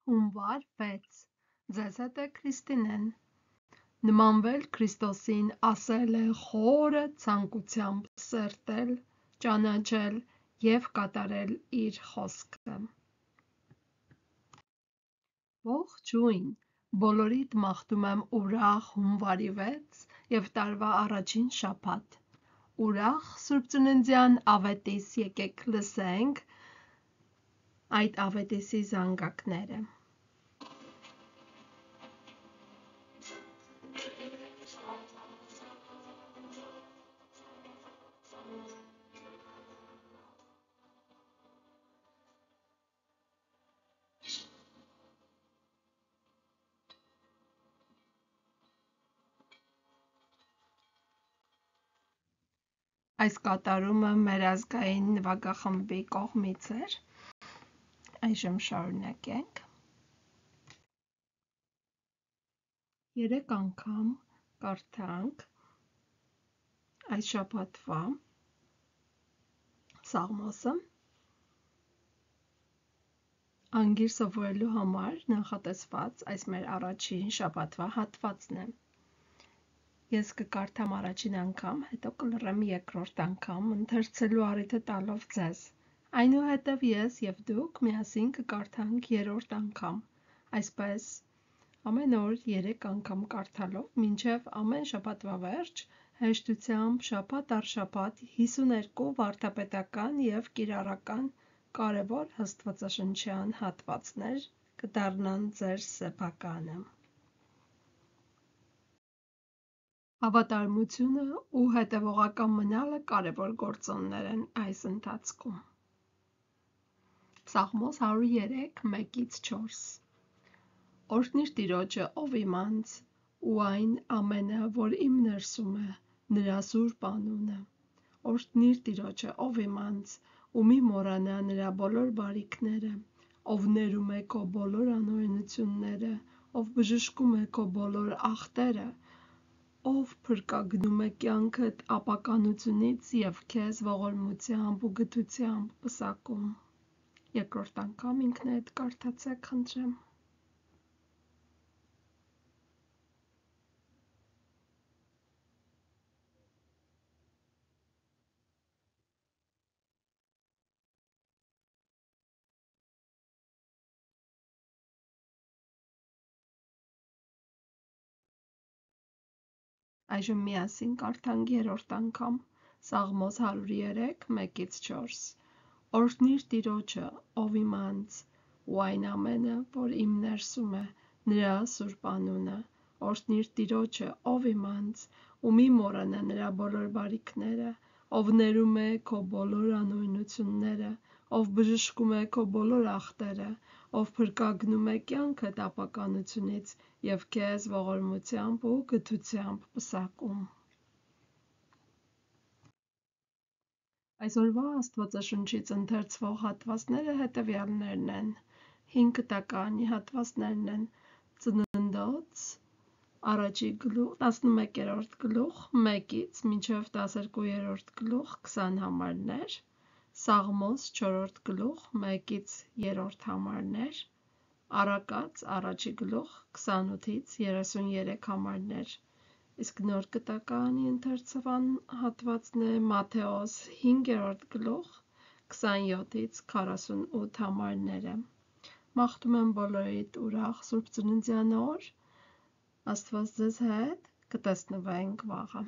Հունվար 6 Ձեզ հետ է Քրիստինեն։ Նմանվել Քրիստոսին ասել է խորը ցանկությամբ սերտել, ճանաչել և կատարել իր խոսքը։ Ողջույն, բոլորիդ մաղթում եմ ուրախ հունվարի 6 և տարվա առաջին շաբաթ։ Ուրախ Սուրբ Ծննդյան ավետիս, եկեք լսենք այդ ավետիսի զանգակները։ Այս կատարումը մեր ազգային նվագախմբի կողմից էր։ Այժմ շարունակենք։ 3 անգամ կարդանք այս շաբաթվա Սաղմոսը։ Անգիր սովորելու համար նախատեսված այս մեր առաջին շաբաթվա հատվածն է։ Ես կկարդամ առաջին անգամ, հետո կլռեմ երկրորդ անգամ, ընթերցելու առիթը տալով ձեզ։ Այնուհետև ես և դուք միասին կկարդանք երրորդ անգամ։ Այսպես ամեն օր 3 անգամ կարդալով մինչև ամեն շաբաթվա վերջ հեշտությամբ շաբաթ առ շաբաթ 52 վարդապետական և կիրառական կարևոր աստվածաշնչյան հատվածներ կդառնան ձեր սեփականը։ Հավատարմությունը ու հետևողական մնալը կարևոր գործոններ են այս ընթացքում։ Սաղմոս 103, 1-4 Օրհնիր Տիրոջը, ով իմ անձ, ու այն ամենը, որ իմ ներսում է, նրա սուրբ անունը։ Օրհնիր Տիրոջը, ով իմ անձ, ու մի մոռանա նրա բոլոր բարիքները, ով ներում է քո բոլոր անօրենությունները, ով բժշկում է քո բոլոր ախտերը, ով փրկագնում է կյանքդ ապականությունից և քեզ ողորմությամբ ու գթությամբ պսակում։ Երկրորդ անգամ ինքներդ կարդացեք, խնդրեմ։ Այժմ միասին կարդանք երրորդ անգամ Սաղմոս 103, 1-4 Օրհնիր Տիրոջը, ով իմ անձ, ու այն ամենը, որ իմ ներսում է, նրա սուրբ անունը։ Օրհնիր Տիրոջը, ով իմ անձ, ու մի մոռանա նրա բոլոր բարիքները, ով ներում է քո բոլոր անօրենությունները, ով բժշկում է քո բոլոր ախտերը, ով փրկագնում է կյանքդ ապականությունից և քեզ ողորմությամբ ու գթությամբ պսակում։ Այսօրվա Աստվածաշնչից ընթերցվող հատվածները հետևյալներն են։ 5 տականի հատվածներն են՝ Ծննդոց, 11-րդ գլուխ 1-ից մինչև 12-րդ գլուխ 20 համարներ, Սաղմոս 4-րդ գլուխ 1-ից 3-րդ համարներ, Առակաց 1-րդ գլուխ 28-ից 33 համարներ, իսկ նոր կտակարանի ընթերցման հատվածն է Մատթեոս 5-րդ գլուխ 27-ից 48 համարները։ Մաղթում եմ բոլորիդ ուրախ Սուրբ Ծննդյան օր, Աստված ձեզ հետ, կտեսնվենք վաղը։